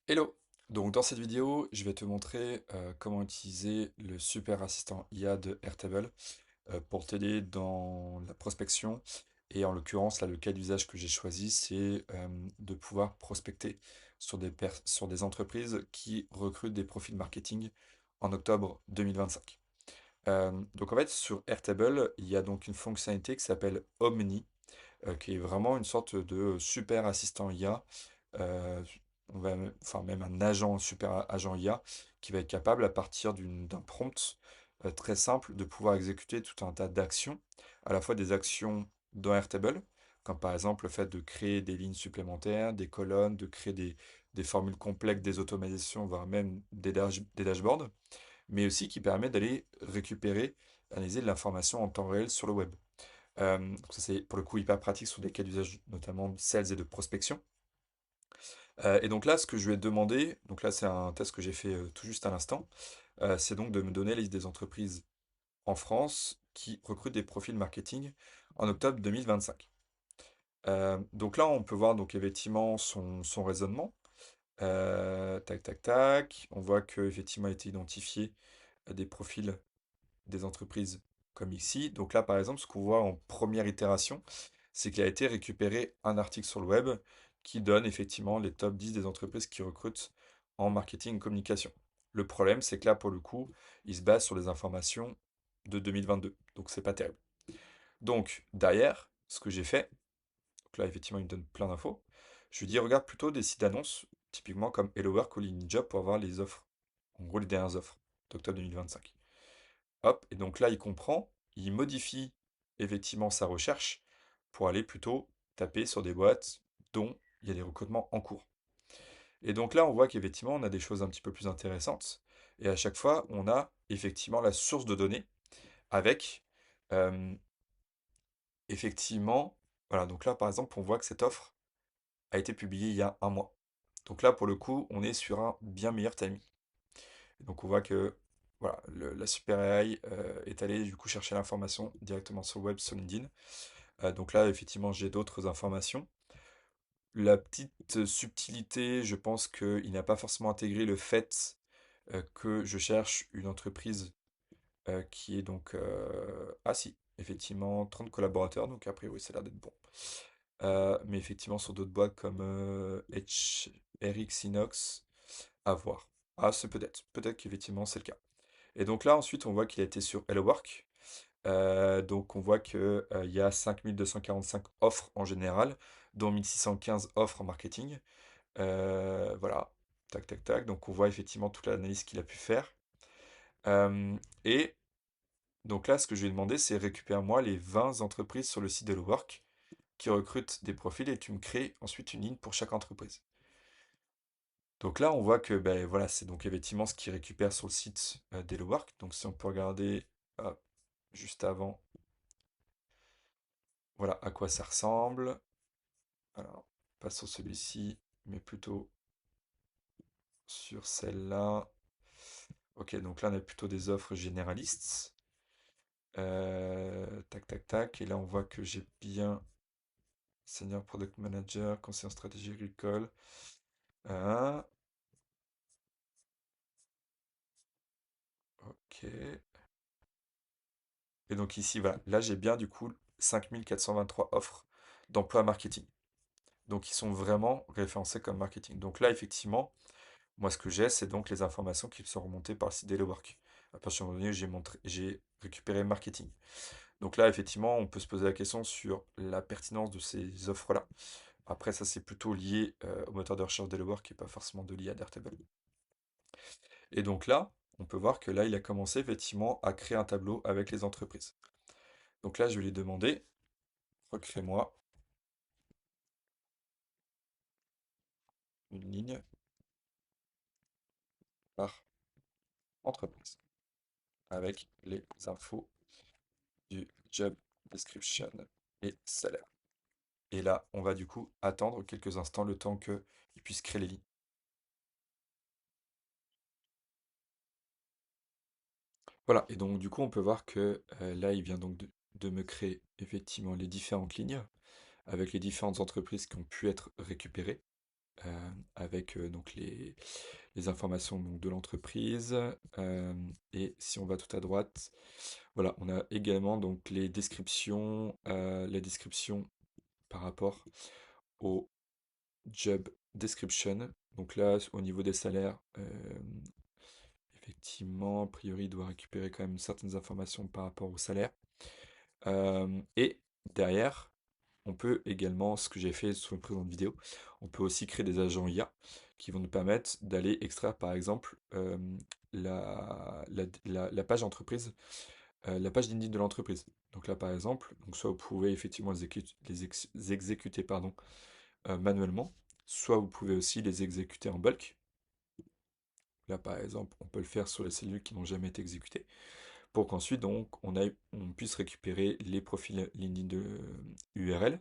Hello! Donc dans cette vidéo, je vais te montrer comment utiliser le super assistant IA de Airtable pour t'aider dans la prospection. Et en l'occurrence, là, le cas d'usage que j'ai choisi, c'est de pouvoir prospecter sur des entreprises qui recrutent des profils marketing en octobre 2025. Donc en fait, sur Airtable, il y a donc une fonctionnalité qui s'appelle Omni, qui est vraiment une sorte de super assistant IA, euh, enfin même un agent, super agent IA, qui va être capable, à partir d'un prompt très simple, de pouvoir exécuter tout un tas d'actions, à la fois des actions dans Airtable, comme par exemple le fait de créer des lignes supplémentaires, des colonnes, de créer des formules complexes, des automatisations, voire même des dashboards, mais aussi qui permet d'aller récupérer, analyser de l'information en temps réel sur le web. Ça, c'est pour le coup hyper pratique sur des cas d'usage, notamment de sales et de prospection. Et donc là, ce que je lui ai demandé, donc là, c'est un test que j'ai fait tout juste à l'instant, c'est donc de me donner la liste des entreprises en France qui recrutent des profils marketing en octobre 2025. Donc là, on peut voir donc effectivement son raisonnement. Tac, tac, tac. On voit qu'effectivement a été identifié des profils des entreprises comme ici. Donc là, par exemple, ce qu'on voit en première itération, c'est qu'il a été récupéré un article sur le web qui donne effectivement les top 10 des entreprises qui recrutent en marketing et communication. Le problème, c'est que là, pour le coup, il se base sur des informations de 2022. Donc, c'est pas terrible. Donc, derrière, ce que j'ai fait, donc là, effectivement, il me donne plein d'infos. Je lui dis, regarde plutôt des sites d'annonces, typiquement comme Hello Work ou LinkedIn Job, pour avoir les offres. En gros, les dernières offres d'octobre 2025. Hop, et donc là, il comprend, il modifie effectivement sa recherche pour aller plutôt taper sur des boîtes dont il y a des recrutements en cours. Et donc là, on voit qu'effectivement, on a des choses un petit peu plus intéressantes. Et à chaque fois, on a effectivement la source de données avec euh, effectivement, voilà, donc là, par exemple, on voit que cette offre a été publiée il y a un mois. Donc là, pour le coup, on est sur un bien meilleur timing. Donc on voit que voilà, la Super AI est allée du coup chercher l'information directement sur le web, sur LinkedIn. Donc là, effectivement, j'ai d'autres informations. La petite subtilité, je pense qu'il n'a pas forcément intégré le fait que je cherche une entreprise qui est donc... Ah si, effectivement, 30 collaborateurs, donc a priori, ça a l'air d'être bon. Mais effectivement, sur d'autres boîtes comme RX Inox, à voir. Ah, c'est peut-être. Peut-être qu'effectivement, c'est le cas. Et donc là, ensuite, on voit qu'il a été sur Hello Work. Donc on voit que, il y a 5245 offres en général, dont 1615 offres en marketing. Voilà, tac, tac, tac. Donc on voit effectivement toute l'analyse qu'il a pu faire. Et donc là, ce que je lui ai demandé, c'est récupère-moi les 20 entreprises sur le site Hello Work qui recrutent des profils et tu me crées ensuite une ligne pour chaque entreprise. Donc là, on voit que ben, voilà, c'est donc effectivement ce qu'il récupère sur le site d'Hello Work. Donc si on peut regarder hop, juste avant. Voilà à quoi ça ressemble. Alors, pas sur celui-ci, mais plutôt sur celle-là. Ok, donc là, on a plutôt des offres généralistes. Tac, tac, tac. Et là, on voit que j'ai bien Senior Product Manager, conseiller en stratégie agricole. Ah, ok. Et donc ici, voilà. Là, j'ai bien du coup 5423 offres d'emploi marketing. Donc, ils sont vraiment référencés comme marketing. Donc là, effectivement, moi, ce que j'ai, c'est donc les informations qui sont remontées par le site d'HelloWork. À partir du moment donné, j'ai récupéré marketing. Donc là, effectivement, on peut se poser la question sur la pertinence de ces offres-là. Après, ça, c'est plutôt lié au moteur de recherche d'HelloWork et pas forcément de lié à Dartable. Et donc là, on peut voir que là, il a commencé effectivement à créer un tableau avec les entreprises. Donc là, je vais lui demander, recrée-moi une ligne par entreprise avec les infos du job description et salaire. Et là, on va du coup attendre quelques instants le temps qu'il puisse créer les lignes. Voilà, et donc du coup, on peut voir que là, il vient donc de me créer effectivement les différentes lignes avec les différentes entreprises qui ont pu être récupérées. avec donc les informations donc, de l'entreprise. Et si on va tout à droite, voilà, on a également donc les descriptions par rapport au job description. Donc là, au niveau des salaires, effectivement, a priori, il doit récupérer quand même certaines informations par rapport au salaire. Et derrière, on peut également, ce que j'ai fait sur une précédente vidéo, on peut aussi créer des agents IA qui vont nous permettre d'aller extraire par exemple la page entreprise, la page LinkedIn de l'entreprise. Donc là par exemple, donc soit vous pouvez effectivement les exécuter pardon, manuellement, soit vous pouvez aussi les exécuter en bulk. Là par exemple, on peut le faire sur les cellules qui n'ont jamais été exécutées pour qu'ensuite donc on puisse récupérer les profils LinkedIn de URL.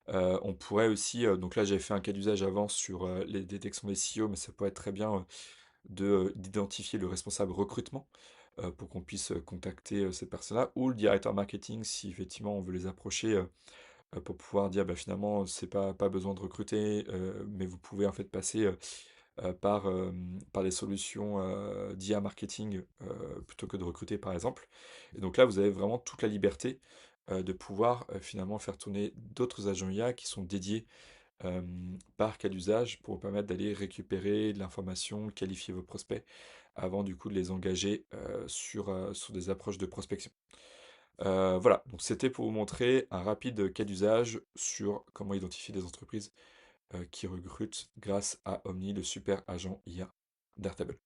On pourrait aussi, donc là j'avais fait un cas d'usage avant sur les détections des SEO, mais ça pourrait être très bien d'identifier le responsable recrutement pour qu'on puisse contacter ces personnes-là, ou le directeur marketing si effectivement on veut les approcher pour pouvoir dire bah, finalement c'est pas besoin de recruter, mais vous pouvez en fait passer par des solutions d'IA marketing plutôt que de recruter par exemple. Et donc là, vous avez vraiment toute la liberté de pouvoir finalement faire tourner d'autres agents IA qui sont dédiés euh, par cas d'usage pour vous permettre d'aller récupérer de l'information, qualifier vos prospects avant du coup de les engager sur des approches de prospection. Voilà, donc c'était pour vous montrer un rapide cas d'usage sur comment identifier des entreprises qui recrutent grâce à Omni, le super agent IA d'Airtable.